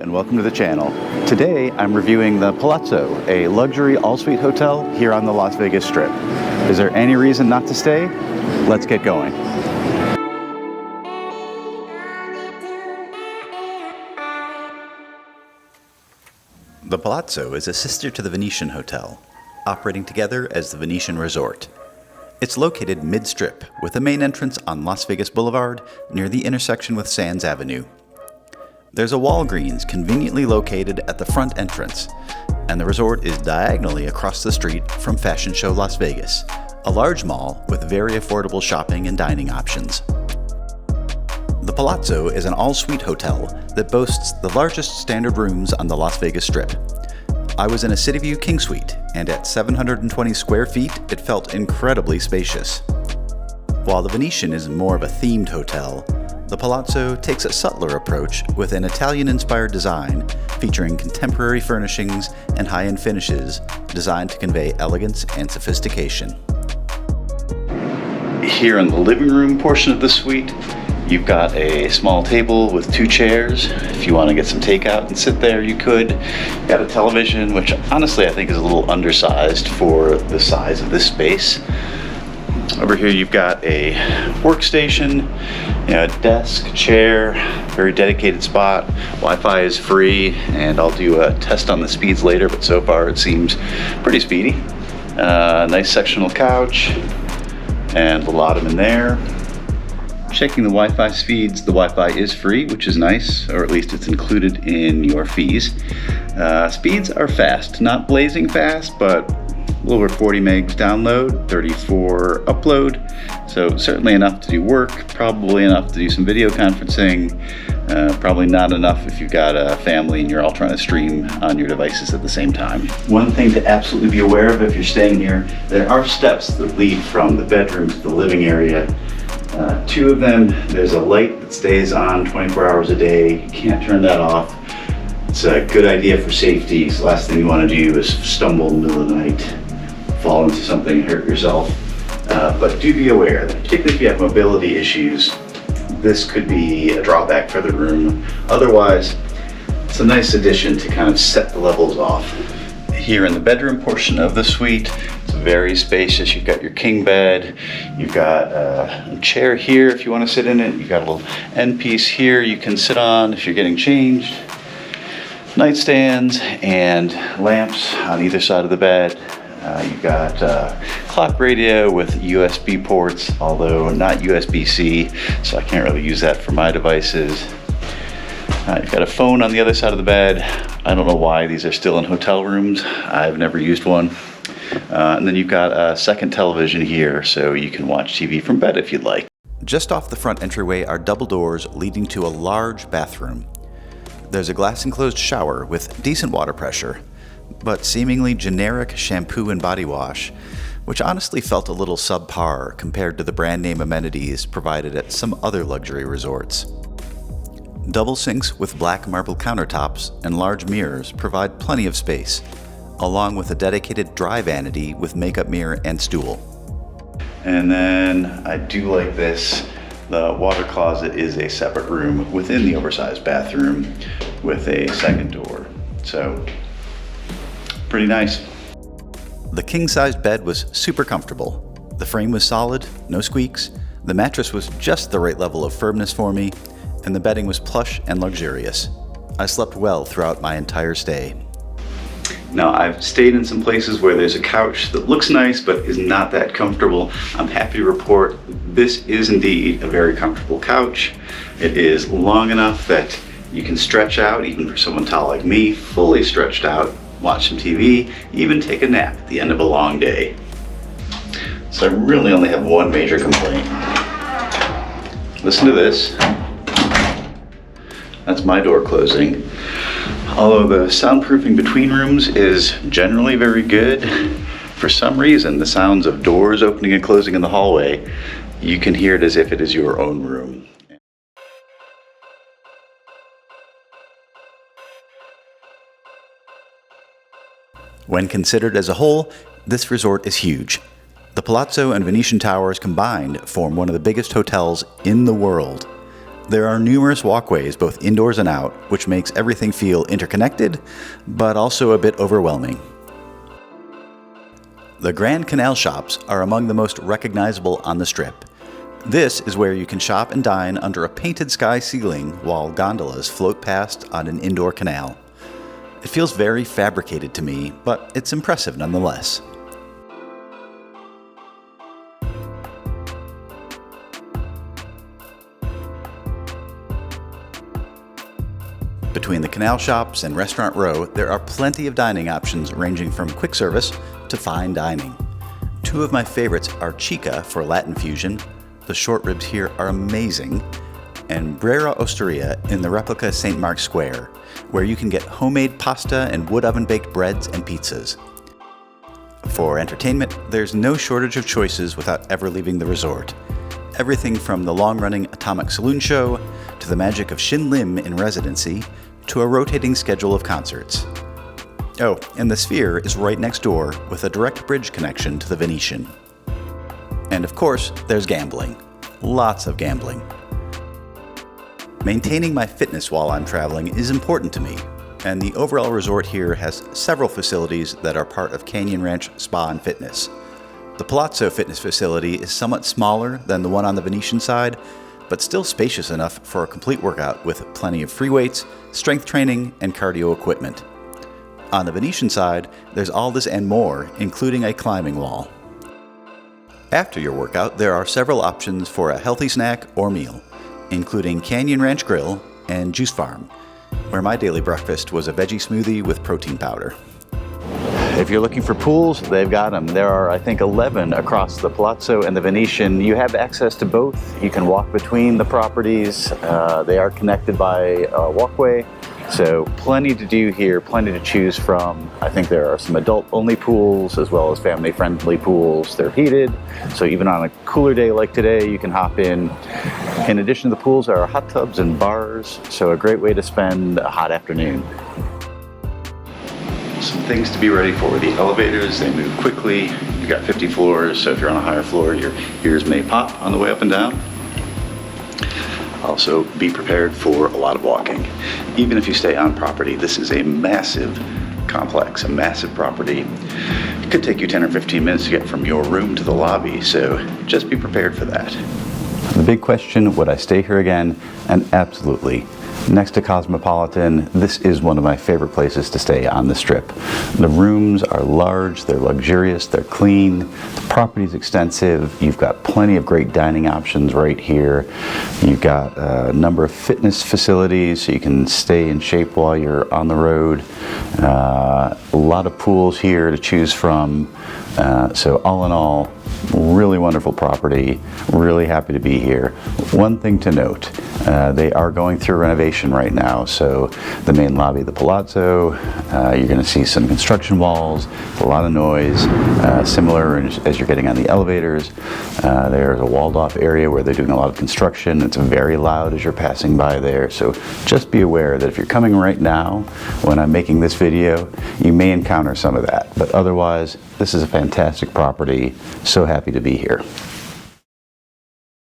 and welcome to the channel. Today I'm reviewing the Palazzo, a luxury all-suite hotel here on the Las Vegas Strip. Is there any reason not to stay? Let's get going. The Palazzo is a sister to the Venetian Hotel, operating together as the Venetian Resort. It's located mid-strip, with the main entrance on Las Vegas Boulevard near the intersection with Sands Avenue. There's a Walgreens conveniently located at the front entrance, and the resort is diagonally across the street from Fashion Show Las Vegas, a large mall with very affordable shopping and dining options. The Palazzo is an all-suite hotel that boasts the largest standard rooms on the Las Vegas Strip. I was in a City View King Suite, and at 720 square feet, it felt incredibly spacious. While the Venetian is more of a themed hotel, the Palazzo takes a subtler approach with an Italian-inspired design featuring contemporary furnishings and high-end finishes designed to convey elegance and sophistication. Here in the living room portion of the suite, you've got a small table with 2 chairs. If you want to get some takeout and sit there, you could. You've got a television, which honestly I think is a little undersized for the size of this space. Over here you've got a workstation, a desk, chair, very dedicated spot. Wi-Fi is free, and I'll do a test on the speeds later, but so far it seems pretty speedy. Nice sectional couch, and a little ottoman in there. Checking the Wi-Fi speeds, the Wi-Fi is free, which is nice, or at least it's included in your fees. Speeds are fast, not blazing fast, but a little over 40 megs download, 34 upload, so certainly enough to do work, probably enough to do some video conferencing, probably not enough if you've got a family and you're all trying to stream on your devices at the same time. One thing to absolutely be aware of if you're staying here, there are steps that lead from the bedroom to the living area. 2 of them, there's a light that stays on 24 hours a day. You can't turn that off. It's a good idea for safety. So the last thing you want to do is stumble in the middle of the night, fall into something, hurt yourself. But do be aware that particularly if you have mobility issues, this could be a drawback for the room. Otherwise, it's a nice addition to kind of set the levels off. Here in the bedroom portion of the suite, it's very spacious. You've got your king bed, you've got a chair here if you want to sit in it, you've got a little end piece here you can sit on if you're getting changed, nightstands and lamps on either side of the bed. You've got clock radio with USB ports, although not USB-C, so I can't really use that for my devices. You've got a phone on the other side of the bed. I don't know why these are still in hotel rooms. I've never used one. And then you've got a second television here, so you can watch TV from bed if you'd like. Just off the front entryway are double doors leading to a large bathroom. There's a glass-enclosed shower with decent water pressure, but seemingly generic shampoo and body wash, which honestly felt a little subpar compared to the brand name amenities provided at some other luxury resorts. Double sinks with black marble countertops and large mirrors provide plenty of space, along with a dedicated dry vanity with makeup mirror and stool. And then I do like this. The water closet is a separate room within the oversized bathroom with a second door. So, pretty nice. The king-sized bed was super comfortable. The frame was solid, no squeaks. The mattress was just the right level of firmness for me, and the bedding was plush and luxurious. I slept well throughout my entire stay. Now, I've stayed in some places where there's a couch that looks nice but is not that comfortable. I'm happy to report this is indeed a very comfortable couch. It is long enough that you can stretch out, even for someone tall like me, fully stretched out, watch some TV, even take a nap at the end of a long day. So I really only have one major complaint. Listen to this. That's my door closing. Although the soundproofing between rooms is generally very good, for some reason the sounds of doors opening and closing in the hallway, you can hear it as if it is your own room. When considered as a whole, this resort is huge. The Palazzo and Venetian Towers combined form one of the biggest hotels in the world. There are numerous walkways, both indoors and out, which makes everything feel interconnected, but also a bit overwhelming. The Grand Canal shops are among the most recognizable on the Strip. This is where you can shop and dine under a painted sky ceiling while gondolas float past on an indoor canal. It feels very fabricated to me, but it's impressive nonetheless. Between the canal shops and Restaurant Row, there are plenty of dining options ranging from quick service to fine dining. Two of my favorites are Chica for Latin fusion, the short ribs here are amazing, and Brera Osteria in the replica St. Mark's Square, where you can get homemade pasta and wood oven baked breads and pizzas. For entertainment, there's no shortage of choices without ever leaving the resort. Everything from the long-running Atomic Saloon Show, to the magic of Shin Lim in residency, to a rotating schedule of concerts. Oh, and the Sphere is right next door with a direct bridge connection to the Venetian. And of course, there's gambling. Lots of gambling. Maintaining my fitness while I'm traveling is important to me, and the overall resort here has several facilities that are part of Canyon Ranch Spa and Fitness. The Palazzo fitness facility is somewhat smaller than the one on the Venetian side, but still spacious enough for a complete workout with plenty of free weights, strength training, and cardio equipment. On the Venetian side, there's all this and more, including a climbing wall. After your workout, there are several options for a healthy snack or meal, including Canyon Ranch Grill and Juice Farm, where my daily breakfast was a veggie smoothie with protein powder. If you're looking for pools, they've got them. There are, I think, 11 across the Palazzo and the Venetian. You have access to both. You can walk between the properties. They are connected by a walkway. So plenty to do here, plenty to choose from. I think there are some adult-only pools as well as family-friendly pools. They're heated, so even on a cooler day like today, you can hop in. In addition to the pools, there are hot tubs and bars, so a great way to spend a hot afternoon. Some things to be ready for. The elevators, they move quickly. You've got 50 floors, so if you're on a higher floor, your ears may pop on the way up and down. Also, be prepared for a lot of walking. Even if you stay on property, this is a massive complex, a massive property. It could take you 10 or 15 minutes to get from your room to the lobby, so just be prepared for that. The big question, would I stay here again? And absolutely. Next to Cosmopolitan, this is one of my favorite places to stay on the Strip. The rooms are large, they're luxurious, they're clean, the property's extensive, you've got plenty of great dining options right here. You've got a number of fitness facilities so you can stay in shape while you're on the road. A lot of pools here to choose from. So all in all, really wonderful property, really happy to be here. One thing to note, they are going through renovation right now, so the main lobby of the Palazzo, you're going to see some construction walls, a lot of noise, similar as you're getting on the elevators. There's a walled off area where they're doing a lot of construction. It's very loud as you're passing by there, so just be aware that if you're coming right now when I'm making this video, you may encounter some of that, but otherwise this is a fantastic property. So happy to be here.